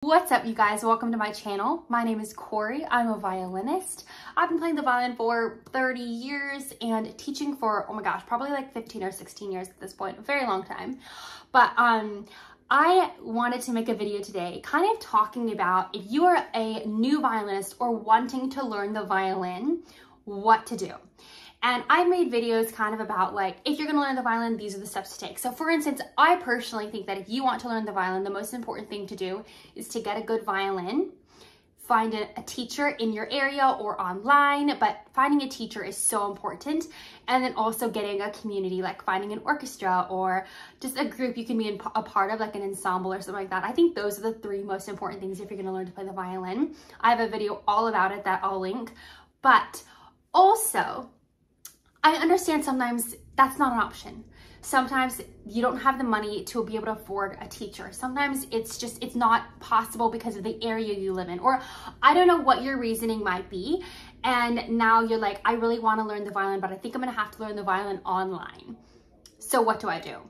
What's up, you guys? Welcome to my channel. My name is Corey. I'm a violinist. I've been playing the violin for 30 years and teaching for, oh my gosh, probably like 15 or 16 years at this point, a very long time. But I wanted to make a video today kind of talking about if you are a new violinist or wanting to learn the violin, what to do. And I made videos kind of about like, if you're gonna learn the violin, these are the steps to take. So for instance, I personally think that if you want to learn the violin, the most important thing to do is to get a good violin, find a teacher in your area or online, but finding a teacher is so important. And then also getting a community, like finding an orchestra or just a group you can be a part of, like an ensemble or something like that. I think those are the three most important things if you're gonna learn to play the violin. I have a video all about it that I'll link, but also, I understand sometimes that's not an option. Sometimes you don't have the money to be able to afford a teacher. Sometimes it's not possible because of the area you live in, or I don't know what your reasoning might be. And now you're like, I really want to learn the violin, but I think I'm gonna have to learn the violin online. So what do I do?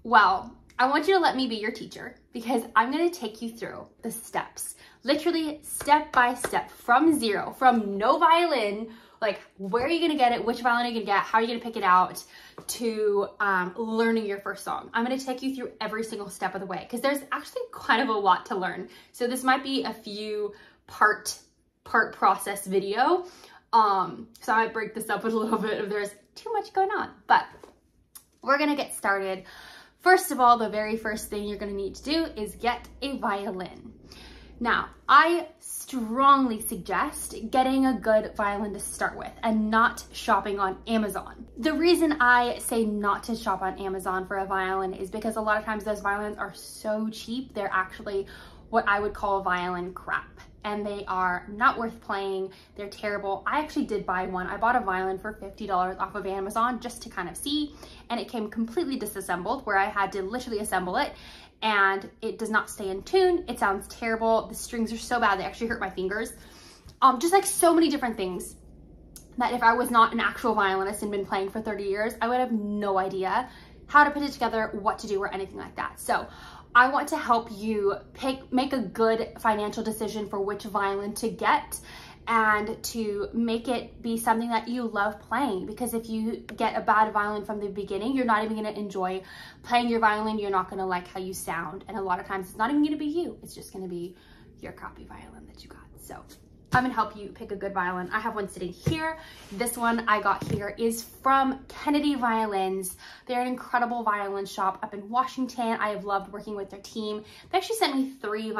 Well, I want you to let me be your teacher because I'm gonna take you through the steps, literally step by step from zero, from no violin, like where are you gonna get it, which violin are you gonna get, how are you gonna pick it out, to learning your first song. I'm gonna take you through every single step of the way because there's actually kind of a lot to learn. So this might be a few part process video. So I might break this up with a little bit if there's too much going on, but we're gonna get started. First of all, the very first thing you're gonna need to do is get a violin. Now, I strongly suggest getting a good violin to start with and not shopping on Amazon. The reason I say not to shop on Amazon for a violin is because a lot of times those violins are so cheap, they're actually what I would call violin crap. And they are not worth playing. They're terrible. I actually did buy one. I bought a violin for $50 off of Amazon just to kind of see, and it came completely disassembled where I had to literally assemble it, and it does not stay in tune. It sounds terrible. The strings are so bad, they actually hurt my fingers. Just like so many different things that if I was not an actual violinist and been playing for 30 years, I would have no idea how to put it together, what to do, or anything like that. So I want to help you make a good financial decision for which violin to get and to make it be something that you love playing. Because if you get a bad violin from the beginning, you're not even going to enjoy playing your violin. You're not going to like how you sound. And a lot of times it's not even going to be you. It's just going to be your crappy violin that you got. So I'm gonna help you pick a good violin. I have one sitting here. This one I got here is from Kennedy Violins. They're an incredible violin shop up in Washington. I have loved working with their team. They actually sent me three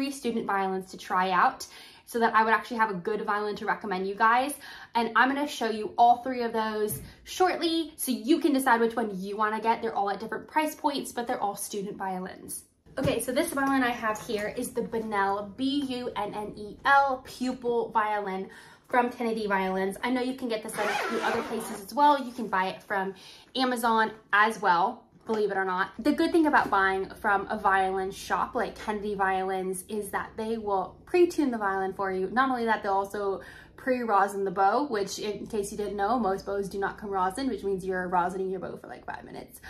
student violins to try out so that I would actually have a good violin to recommend you guys. And I'm gonna show you all three of those shortly so you can decide which one you wanna get. They're all at different price points, but they're all student violins. Okay, so this violin I have here is the Bunnell, B-U-N-N-E-L, pupil violin from Kennedy Violins. I know you can get this at a few other places as well. You can buy it from Amazon as well, believe it or not. The good thing about buying from a violin shop like Kennedy Violins is that they will pre-tune the violin for you. Not only that, they'll also pre-rosin the bow, which in case you didn't know, most bows do not come rosin, which means you're rosining your bow for like 5 minutes.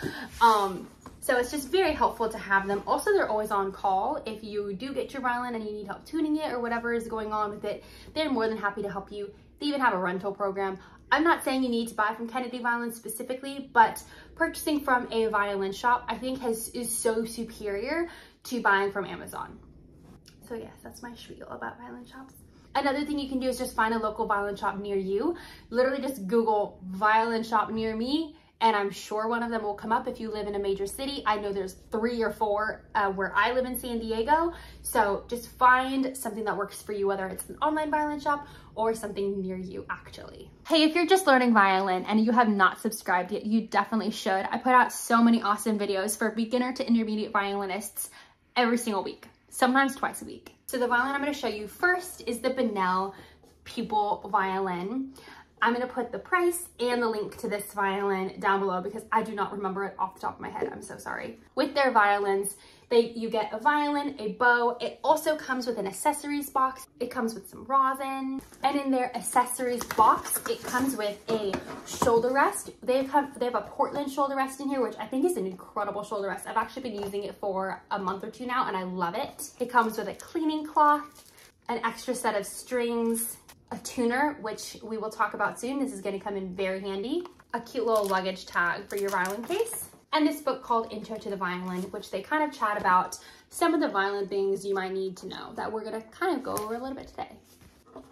So it's just very helpful to have them. Also, they're always on call. If you do get your violin and you need help tuning it or whatever is going on with it, they're more than happy to help you. They even have a rental program. I'm not saying you need to buy from Kennedy Violins specifically, but purchasing from a violin shop, I think is so superior to buying from Amazon. So yes, that's my spiel about violin shops. Another thing you can do is just find a local violin shop near you. Literally just Google violin shop near me, and I'm sure one of them will come up if you live in a major city. I know there's 3 or 4 where I live in San Diego. So just find something that works for you, whether it's an online violin shop or something near you actually. Hey, if you're just learning violin and you have not subscribed yet, you definitely should. I put out so many awesome videos for beginner to intermediate violinists every single week, sometimes twice a week. So the violin I'm gonna show you first is the Bunnell pupil violin. I'm gonna put the price and the link to this violin down below because I do not remember it off the top of my head. I'm so sorry. With their violins, you get a violin, a bow. It also comes with an accessories box. It comes with some rosin. And in their accessories box, it comes with a shoulder rest. They have a Portland shoulder rest in here, which I think is an incredible shoulder rest. I've actually been using it for a month or two now, and I love it. It comes with a cleaning cloth, an extra set of strings, a tuner, which we will talk about soon. This is going to come in very handy. A cute little luggage tag for your violin case. And this book called Intro to the Violin, which they kind of chat about some of the violin things you might need to know that we're going to kind of go over a little bit today.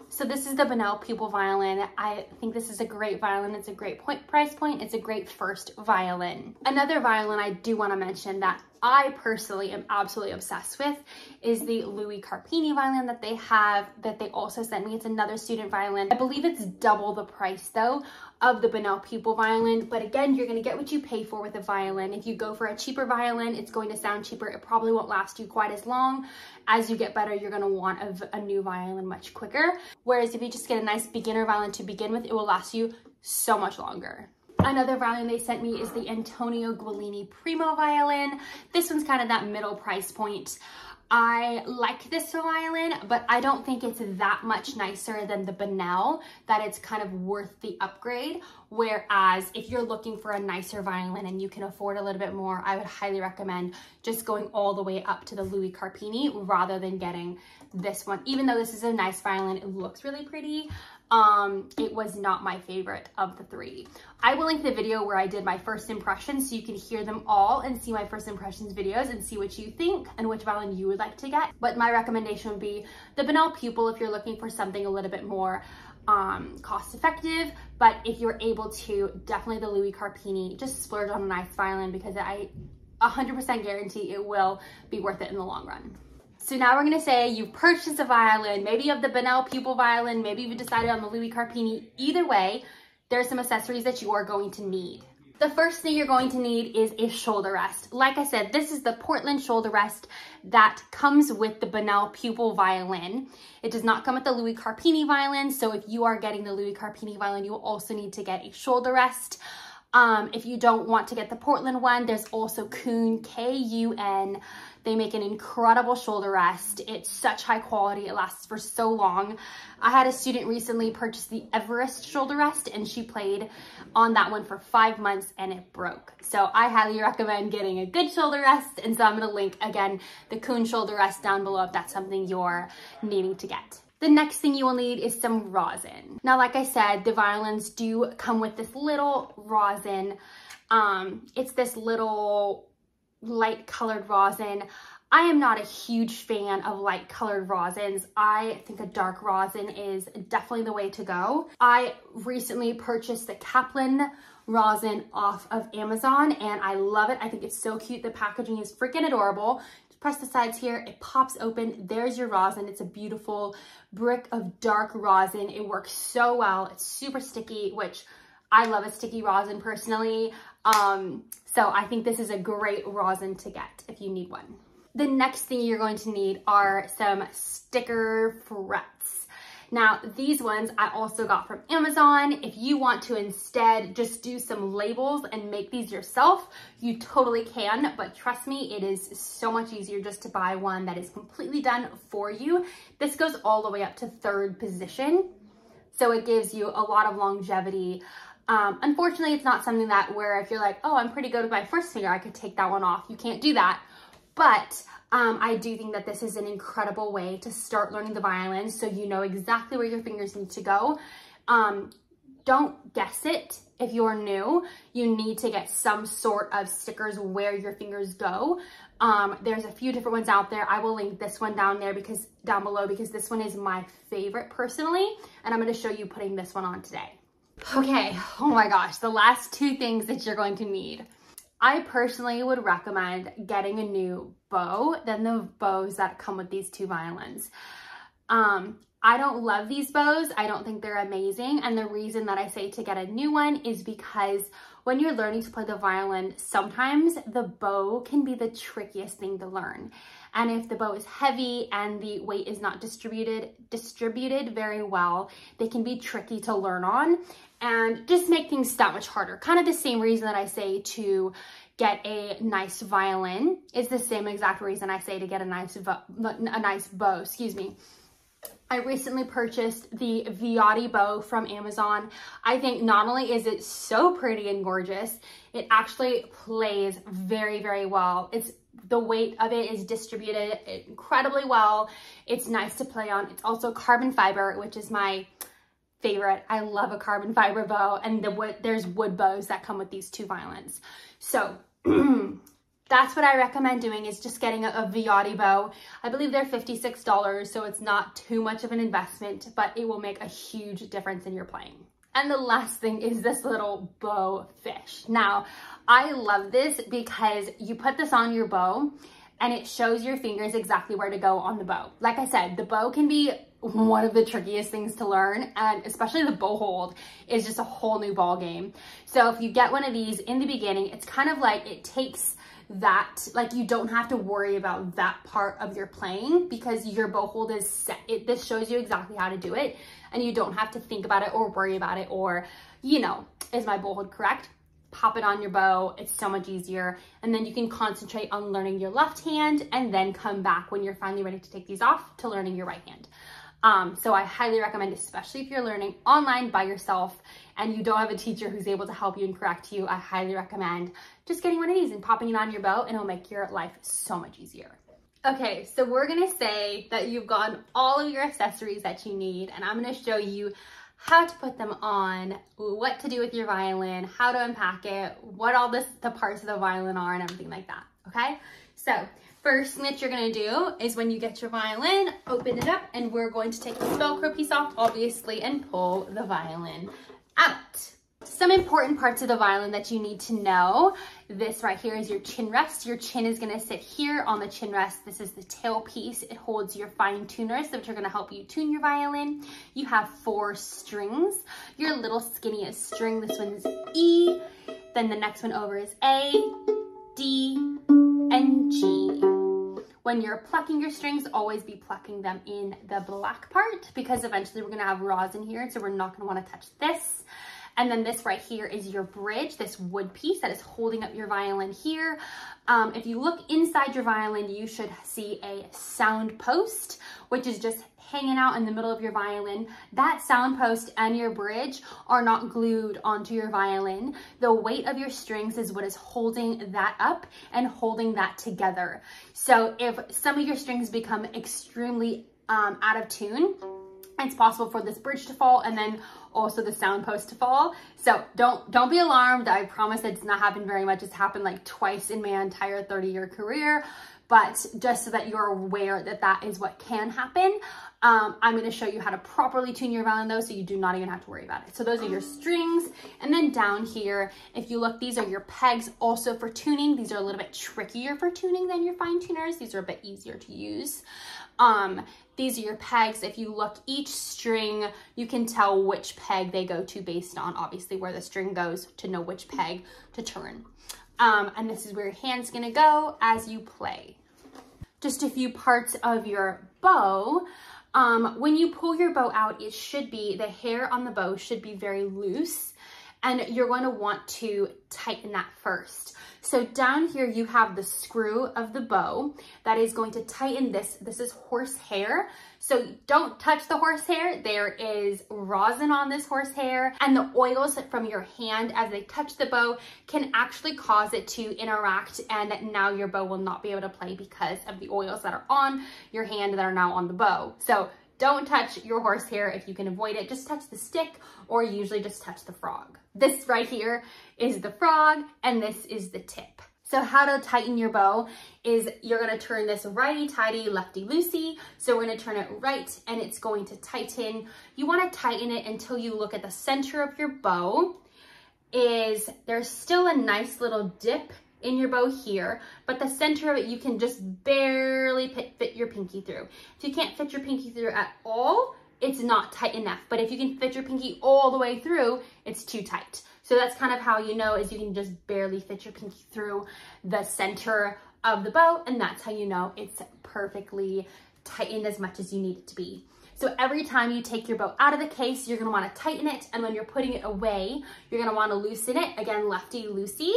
So this is the Bunnell pupil violin. I think this is a great violin. It's a great price point. It's a great first violin. Another violin I do want to mention that I personally am absolutely obsessed with is the Louis Carpini violin that they have, that they also sent me. It's another student violin. I believe it's double the price though of the Bunnell pupil violin, but again, you're going to get what you pay for with a violin. If you go for a cheaper violin, it's going to sound cheaper. It probably won't last you quite as long. As you get better, you're going to want a new violin much quicker. Whereas if you just get a nice beginner violin to begin with, it will last you so much longer. Another violin they sent me is the Antonio Gualini Primo violin. This one's kind of that middle price point. I like this violin, but I don't think it's that much nicer than the Bunnell that it's kind of worth the upgrade. Whereas if you're looking for a nicer violin and you can afford a little bit more, I would highly recommend just going all the way up to the Louis Carpini rather than getting this one. Even though this is a nice violin, it looks really pretty. It was not my favorite of the three. I will link the video where I did my first impressions so you can hear them all and see my first impressions videos and see what you think and which violin you would like to get. But my recommendation would be the Bunnell Pupil if you're looking for something a little bit more cost effective. But if you're able to, definitely the Louis Carpini. Just splurge on a nice violin because I 100% guarantee it will be worth it in the long run. So now we're gonna say you purchased a violin, maybe you have the Bunnell pupil violin, maybe you decided on the Louis Carpini. Either way, there's some accessories that you are going to need. The first thing you're going to need is a shoulder rest. Like I said, this is the Portland shoulder rest that comes with the Bunnell pupil violin. It does not come with the Louis Carpini violin, so if you are getting the Louis Carpini violin, you will also need to get a shoulder rest. If you don't want to get the Portland one, there's also Kun, K-U-N. They make an incredible shoulder rest. It's such high quality. It lasts for so long. I had a student recently purchase the Everest shoulder rest and she played on that one for 5 months and it broke. So I highly recommend getting a good shoulder rest. And so I'm gonna link again the Kun shoulder rest down below if that's something you're needing to get. The next thing you will need is some rosin. Now, like I said, the violins do come with this little rosin. It's this little light colored rosin. I am not a huge fan of light colored rosins. I think a dark rosin is definitely the way to go. I recently purchased the Kaplan rosin off of Amazon and I love it. I think it's so cute. The packaging is freaking adorable. Just press the sides here, it pops open. There's your rosin. It's a beautiful brick of dark rosin. It works so well. It's super sticky, which I love a sticky rosin personally. So I think this is a great rosin to get if you need one. The next thing you're going to need are some sticker frets. Now, these ones I also got from Amazon. If you want to instead just do some labels and make these yourself, you totally can, but trust me, it is so much easier just to buy one that is completely done for you. This goes all the way up to 3rd position, so it gives you a lot of longevity. Unfortunately, it's not something that where if you're like, oh, I'm pretty good with my first finger, I could take that one off. You can't do that. But I do think that this is an incredible way to start learning the violin so you know exactly where your fingers need to go. Don't guess it. If you're new, you need to get some sort of stickers where your fingers go. There's a few different ones out there. I will link this one down below because this one is my favorite personally, and I'm going to show you putting this one on today. Okay, oh my gosh, the last 2 things that you're going to need. I personally would recommend getting a new bow than the bows that come with these 2 violins. I don't love these bows. I don't think they're amazing. And the reason that I say to get a new one is because when you're learning to play the violin, sometimes the bow can be the trickiest thing to learn. And if the bow is heavy and the weight is not distributed very well, they can be tricky to learn on and just make things that much harder. Kind of the same reason that I say to get a nice violin is the same exact reason I say to get a nice bow, excuse me. I recently purchased the Violin bow from Amazon. I think not only is it so pretty and gorgeous, it actually plays very, very well. The weight of it is distributed incredibly well. It's nice to play on. It's also carbon fiber, which is my favorite. I love a carbon fiber bow, and there's wood bows that come with these two violins. So that's what I recommend doing, is just getting a Violin bow. I believe they're $56, so it's not too much of an investment, but it will make a huge difference in your playing. And the last thing is this little bow fish. Now, I love this because you put this on your bow and it shows your fingers exactly where to go on the bow. Like I said, the bow can be one of the trickiest things to learn, and especially the bow hold is just a whole new ball game. So if you get one of these in the beginning, it's kind of like it takes that, like, you don't have to worry about that part of your playing because your bow hold is set. This shows you exactly how to do it, and you don't have to think about it or worry about it or, you know, is my bow hold correct? Pop it on your bow. It's so much easier. And then you can concentrate on learning your left hand and then come back when you're finally ready to take these off to learning your right hand. So I highly recommend, especially if you're learning online by yourself and you don't have a teacher who's able to help you and correct you, I highly recommend just getting one of these and popping it on your bow, and it'll make your life so much easier. Okay, so we're gonna say that you've gotten all of your accessories that you need, and I'm gonna show you how to put them on, what to do with your violin, how to unpack it, what all the parts of the violin are, and everything like that, okay? So first thing that you're gonna do is when you get your violin, open it up, and we're going to take the Velcro piece off, obviously, and pull the violin out. Some important parts of the violin that you need to know. This right here is your chin rest. Your chin is gonna sit here on the chin rest. This is the tail piece. It holds your fine tuners, which are gonna help you tune your violin. You have 4 strings. Your little skinniest string, this one's E. Then the next one over is A, D, and G. When you're plucking your strings, always be plucking them in the black part because eventually we're gonna have rosin here, so we're not gonna wanna touch this. And then this right here is your bridge, this wood piece that is holding up your violin here. If you look inside your violin, you should see a sound post, which is just hanging out in the middle of your violin. That sound post and your bridge are not glued onto your violin. The weight of your strings is what is holding that up and holding that together. So if some of your strings become extremely out of tune, it's possible for this bridge to fall and then also the sound post to fall. So don't be alarmed. I promise it's not happened very much. It's happened like twice in my entire 30-year career, but just so that you're aware that that is what can happen. I'm going to show you how to properly tune your violin though, so you do not even have to worry about it. So those are your strings. And then down here, if you look, these are your pegs also for tuning. These are a little bit trickier for tuning than your fine tuners. These are a bit easier to use. These are your pegs. If you look, each string, you can tell which peg they go to based on obviously where the string goes to know which peg to turn. And this is where your hand's gonna go as you play. Just a few parts of your bow. When you pull your bow out, it should be, the hair on the bow should be very loose, and you're going to want to tighten that first. So down here you have the screw of the bow that is going to tighten this. This is horsehair. So don't touch the horsehair. There is rosin on this horsehair, and the oils from your hand as they touch the bow can actually cause it to interact, and now your bow will not be able to play because of the oils that are on your hand that are now on the bow. So don't touch your horsehair if you can avoid it. Just touch the stick, or usually just touch the frog. This right here is the frog, and this is the tip. So how to tighten your bow is you're gonna turn this righty-tighty, lefty-loosey. So we're gonna turn it right, and it's going to tighten. You wanna tighten it until you look at the center of your bow. There's still a nice little dip in your bow here, but the center of it, you can just barely fit your pinky through. If you can't fit your pinky through at all, it's not tight enough. But if you can fit your pinky all the way through, it's too tight. So that's kind of how you know, is you can just barely fit your pinky through the center of the bow, and that's how you know it's perfect. perfectly tightened as much as you need it to be. So every time you take your bow out of the case, you're gonna wanna tighten it, and when you're putting it away, you're gonna wanna loosen it. Again, lefty-loosey.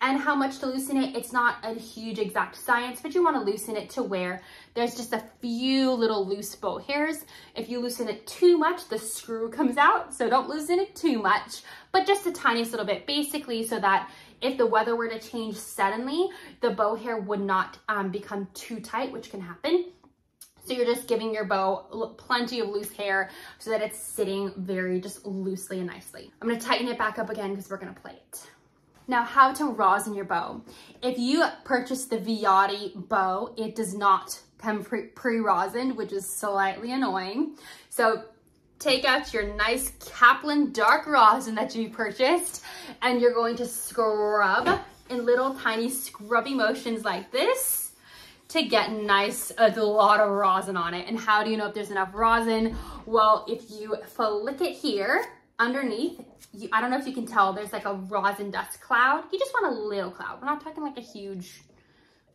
And how much to loosen it, it's not a huge exact science, but you wanna loosen it to where there's just a few little loose bow hairs. If you loosen it too much, the screw comes out, so don't loosen it too much, but just the tiniest little bit, basically so that if the weather were to change suddenly, the bow hair would not become too tight, which can happen. So you're just giving your bow plenty of loose hair so that it's sitting very just loosely and nicely. I'm gonna tighten it back up again because we're gonna play it. Now, how to rosin your bow. If you purchase the Violin bow, it does not come pre-rosined, which is slightly annoying. So take out your nice Kaplan dark rosin that you purchased, and you're going to scrub in little tiny scrubby motions like this to get a lot of rosin on it. And how do you know if there's enough rosin? Well, if you flick it here underneath, I don't know if you can tell, there's like a rosin dust cloud. You just want a little cloud. We're not talking like a huge,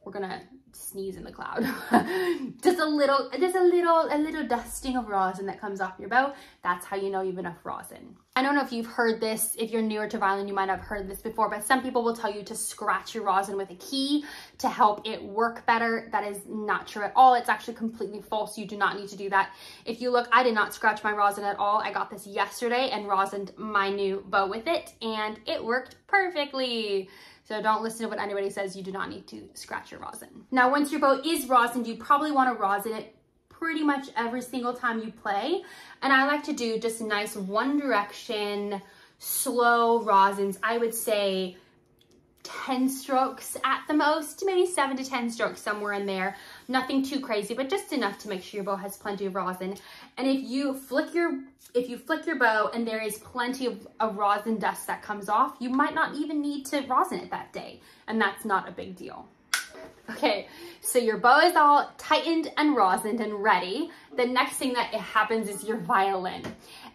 we're gonna sneeze in the cloud. just a little dusting of rosin that comes off your bow. That's how you know you have enough rosin. I don't know if you've heard this. If you're newer to violin, you might have heard this before, but some people will tell you to scratch your rosin with a key to help it work better. That is not true at all. It's actually completely false. You do not need to do that. If you look, I did not scratch my rosin at all. I got this yesterday and rosined my new bow with it, and it worked perfectly. So don't listen to what anybody says. You do not need to scratch your rosin. Now, once your bow is rosined, you probably want to rosin it pretty much every single time you play. And I like to do just nice one direction, slow rosins. I would say 10 strokes at the most, maybe 7 to 10 strokes, somewhere in there. Nothing too crazy, but just enough to make sure your bow has plenty of rosin. And if you flick your bow and there is plenty of rosin dust that comes off, you might not even need to rosin it that day. And that's not a big deal. Okay, so your bow is all tightened and rosined and ready. The next thing that happens is your violin.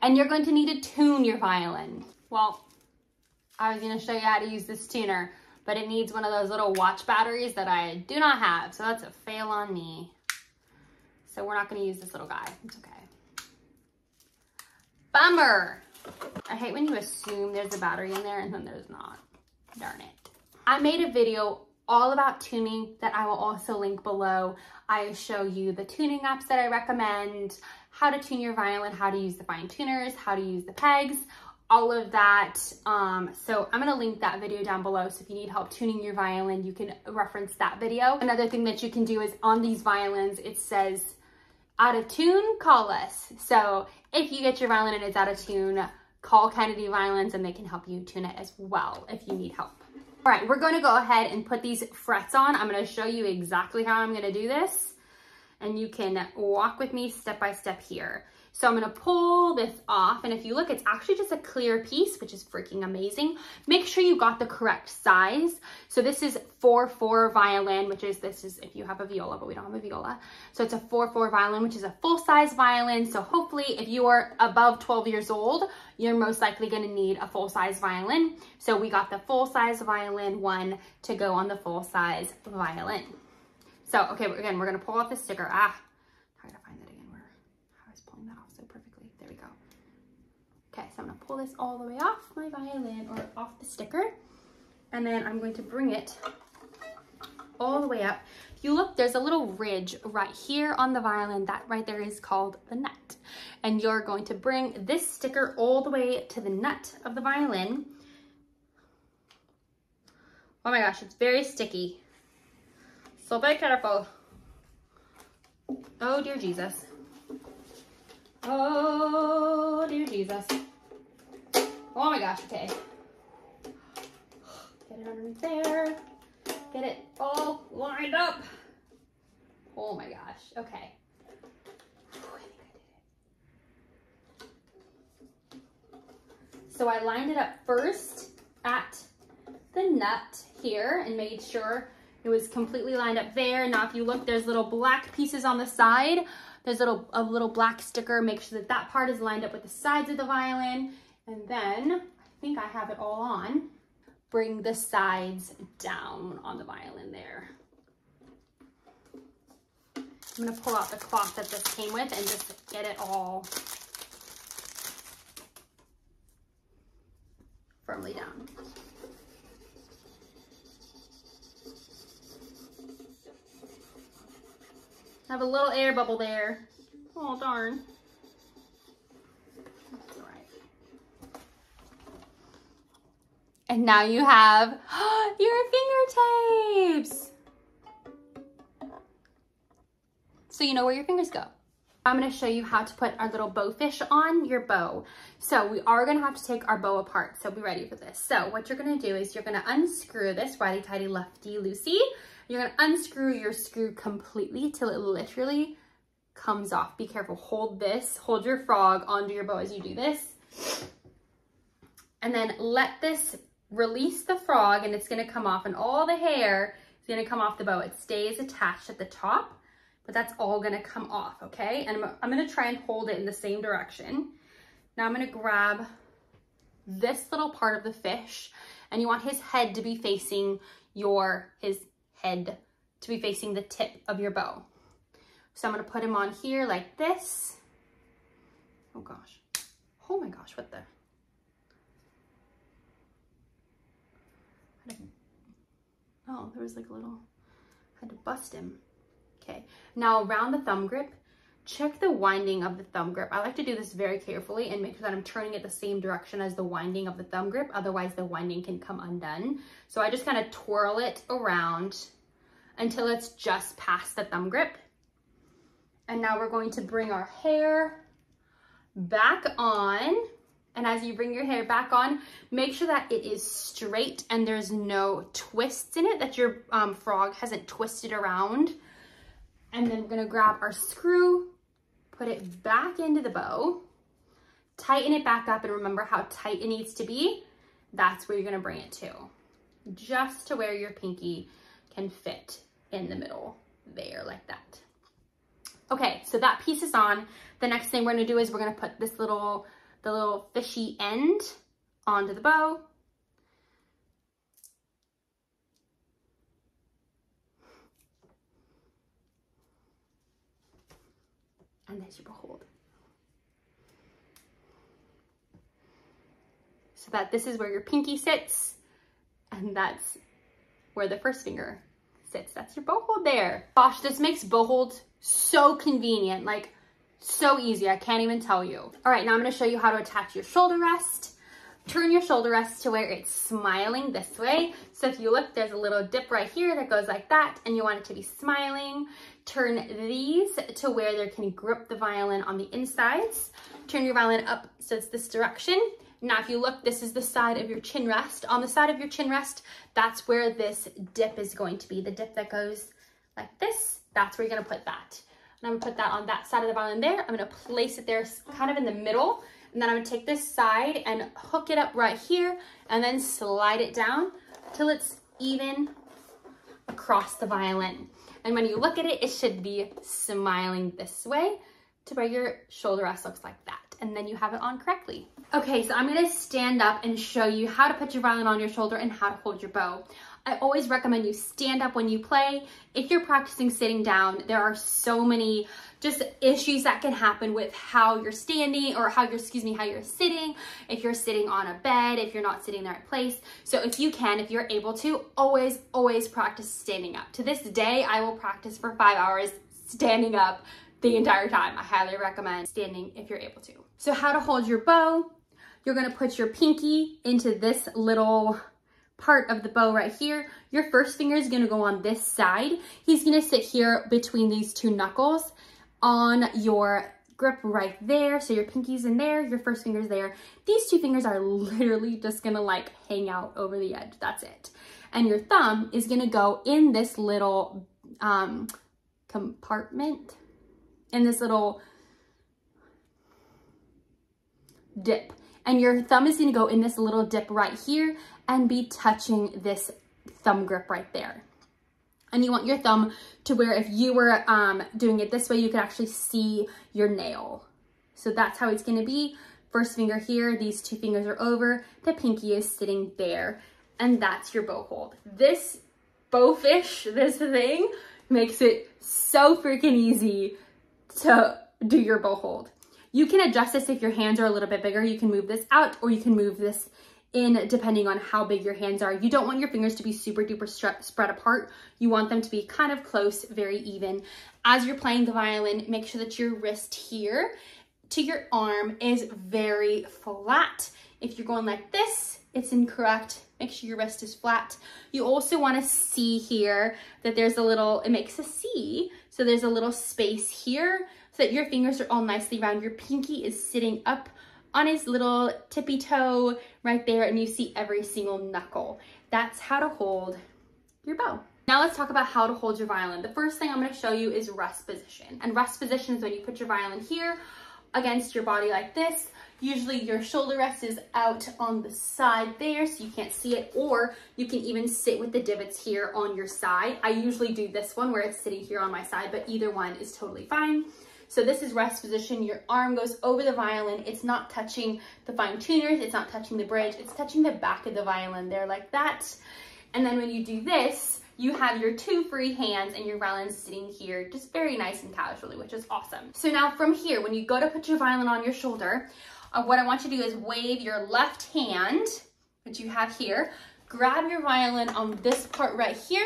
And you're going to need to tune your violin. Well, I was gonna show you how to use this tuner, but it needs one of those little watch batteries that I do not have. So that's a fail on me. So we're not gonna use this little guy, it's okay. Bummer. I hate when you assume there's a battery in there and then there's not, darn it. I made a video all about tuning that I will also link below. I show you the tuning apps that I recommend, how to tune your violin, how to use the fine tuners, how to use the pegs, all of that. So I'm gonna link that video down below. So if you need help tuning your violin, you can reference that video. Another thing that you can do is on these violins, it says, out of tune, call us. So if you get your violin and it's out of tune, call Kennedy Violins and they can help you tune it as well if you need help. All right, we're gonna go ahead and put these frets on. I'm gonna show you exactly how I'm gonna do this, and you can walk with me step by step here. So I'm gonna pull this off, and if you look, it's actually just a clear piece, which is freaking amazing. Make sure you got the correct size. So this is 4/4 violin, which is, this is if you have a viola, but we don't have a viola. So it's a 4/4 violin, which is a full-size violin. So hopefully if you are above 12 years old, you're most likely gonna need a full-size violin. So we got the full-size violin one to go on the full-size violin. So, okay, again, we're gonna pull off the sticker. I gotta find that again, where I was pulling that off so perfectly. There we go. Okay, so I'm gonna pull this all the way off my violin, or off the sticker. And then I'm going to bring it all the way up. If you look, there's a little ridge right here on the violin. That right there is called the nut. And you're going to bring this sticker all the way to the nut of the violin. Oh my gosh, it's very sticky. So be careful. Oh dear Jesus. Oh dear Jesus. Oh my gosh, okay. Get it underneath there. Get it all lined up. Oh my gosh, okay. So I lined it up first at the nut here and made sure it was completely lined up there. Now if you look, there's little black pieces on the side. There's a little black sticker. Make sure that that part is lined up with the sides of the violin. And then, I think I have it all on. Bring the sides down on the violin there. I'm gonna pull out the cloth that this came with and just get it all firmly down. I have a little air bubble there. Oh, darn. That's all right. And now you have your finger tapes. So you know where your fingers go. I'm gonna show you how to put our little bowfish on your bow. So we are gonna have to take our bow apart, so be ready for this. So what you're gonna do is you're gonna unscrew this righty-tighty, lefty-loosey. You're gonna unscrew your screw completely till it literally comes off. Be careful, hold your frog onto your bow as you do this. And then let this release the frog and it's gonna come off, and all the hair is gonna come off the bow. It stays attached at the top, but that's all gonna come off, okay? And I'm gonna try and hold it in the same direction. Now I'm gonna grab this little part of the fish, and you want his head to be facing the tip of your bow. So I'm gonna put him on here like this. Oh gosh. Oh my gosh, what the? Oh, there was like a little, I had to bust him. Okay, now around the thumb grip, check the winding of the thumb grip. I like to do this very carefully and make sure that I'm turning it the same direction as the winding of the thumb grip. Otherwise the winding can come undone. So I just kind of twirl it around until it's just past the thumb grip. And now we're going to bring our hair back on. And as you bring your hair back on, make sure that it is straight and there's no twists in it, that your frog hasn't twisted around. And then we're gonna grab our screw, put it back into the bow, tighten it back up, and remember how tight it needs to be. That's where you're gonna bring it to, just to where your pinky can fit in the middle there, like that. Okay, so that piece is on. The next thing we're gonna do is we're gonna put this the little fishy end onto the bow. And there's your bow hold. So that this is where your pinky sits, and that's where the first finger sits. That's your bow hold there. Gosh, this makes bow hold so convenient, like so easy. I can't even tell you. All right, now I'm gonna show you how to attach your shoulder rest. Turn your shoulder rest to where it's smiling this way. So if you look, there's a little dip right here that goes like that, and you want it to be smiling. Turn these to where they can grip the violin on the insides. Turn your violin up so it's this direction. Now, if you look, this is the side of your chin rest. On the side of your chin rest, that's where this dip is going to be. The dip that goes like this, that's where you're gonna put that. And I'm gonna put that on that side of the violin there. I'm gonna place it there kind of in the middle. And then I'm gonna take this side and hook it up right here and then slide it down till it's even across the violin. And when you look at it, it should be smiling this way to where your shoulder rest looks like that. And then you have it on correctly. Okay, so I'm gonna stand up and show you how to put your violin on your shoulder and how to hold your bow. I always recommend you stand up when you play. If you're practicing sitting down, there are so many just issues that can happen with how you're standing, or how you're sitting. If you're sitting on a bed, if you're not sitting in the right place. So if you're able to, always practice standing up. To this day, I will practice for 5 hours standing up the entire time. I highly recommend standing if you're able to. So how to hold your bow. You're gonna put your pinky into this little part of the bow right here. Your first finger is gonna go on this side. He's gonna sit here between these two knuckles on your grip right there. So your pinky's in there, your first finger's there. These two fingers are literally just gonna like hang out over the edge. That's it. And your thumb is gonna go in this little compartment, in this little dip. And your thumb is gonna go in this little dip right here and be touching this thumb grip right there. And you want your thumb to where if you were doing it this way, you could actually see your nail. So that's how it's gonna be. First finger here, these two fingers are over, the pinky is sitting there, and that's your bow hold. This bowfish, this thing, makes it so freaking easy to do your bow hold. You can adjust this if your hands are a little bit bigger. You can move this out or you can move this in depending on how big your hands are. You don't want your fingers to be super duper spread apart. You want them to be kind of close, very even. As you're playing the violin, make sure that your wrist here to your arm is very flat. If you're going like this, it's incorrect. Make sure your wrist is flat. You also want to see here that there's a little, it makes a C. So there's a little space here so that your fingers are all nicely round. Your pinky is sitting up on his little tippy toe right there, and you see every single knuckle. That's how to hold your bow. Now let's talk about how to hold your violin. The first thing I'm going to show you is rest position. And rest position is when you put your violin here against your body like this. Usually your shoulder rest is out on the side there so you can't see it, or you can even sit with the divots here on your side. I usually do this one where it's sitting here on my side, but either one is totally fine. So this is rest position. Your arm goes over the violin. It's not touching the fine tuners. It's not touching the bridge. It's touching the back of the violin there like that. And then when you do this, you have your two free hands and your violin sitting here just very nice and casually, which is awesome. So now from here, when you go to put your violin on your shoulder, what I want you to do is wave your left hand, which you have here, grab your violin on this part right here,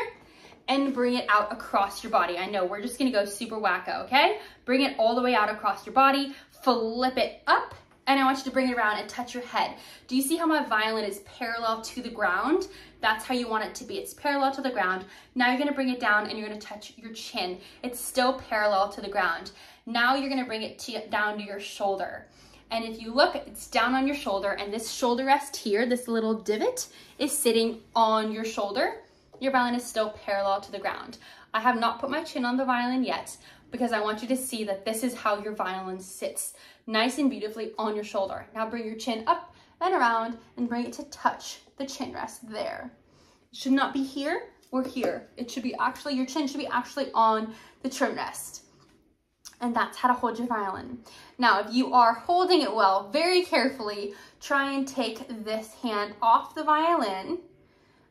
and bring it out across your body. I know, we're just gonna go super wacko, okay? Bring it all the way out across your body, flip it up, and I want you to bring it around and touch your head. Do you see how my violin is parallel to the ground? That's how you want it to be. It's parallel to the ground. Now you're gonna bring it down and you're gonna touch your chin. It's still parallel to the ground. Now you're gonna bring it down to your shoulder. And if you look, it's down on your shoulder, and this shoulder rest here, this little divot, is sitting on your shoulder. Your violin is still parallel to the ground. I have not put my chin on the violin yet because I want you to see that this is how your violin sits nice and beautifully on your shoulder. Now bring your chin up and around and bring it to touch the chin rest there. It should not be here or here. It should be actually, your chin should be actually on the chin rest. And that's how to hold your violin. Now, if you are holding it well, very carefully, try and take this hand off the violin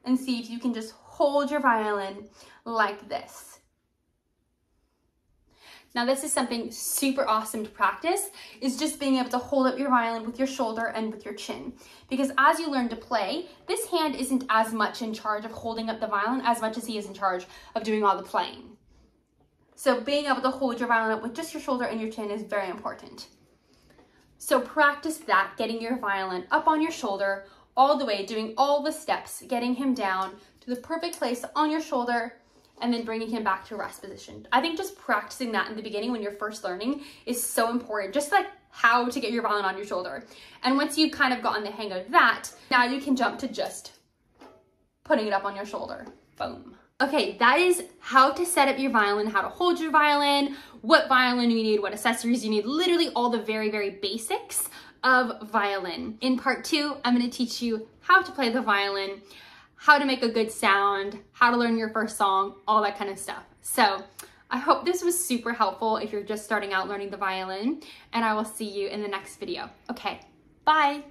and see if you can just hold your violin like this. Now this is something super awesome to practice, is just being able to hold up your violin with your shoulder and with your chin. Because as you learn to play, this hand isn't as much in charge of holding up the violin as much as he is in charge of doing all the playing. So being able to hold your violin up with just your shoulder and your chin is very important. So practice that, getting your violin up on your shoulder all the way, doing all the steps, getting him down to the perfect place on your shoulder, and then bringing him back to rest position. I think just practicing that in the beginning when you're first learning is so important, just like how to get your violin on your shoulder. And once you've kind of gotten the hang of that, now you can jump to just putting it up on your shoulder. Boom. Okay, that is how to set up your violin, how to hold your violin, what violin you need, what accessories you need, literally all the very, very basics of violin. In part 2, I'm going to teach you how to play the violin, how to make a good sound, how to learn your first song, all that kind of stuff. So I hope this was super helpful if you're just starting out learning the violin, and I will see you in the next video. Okay, bye.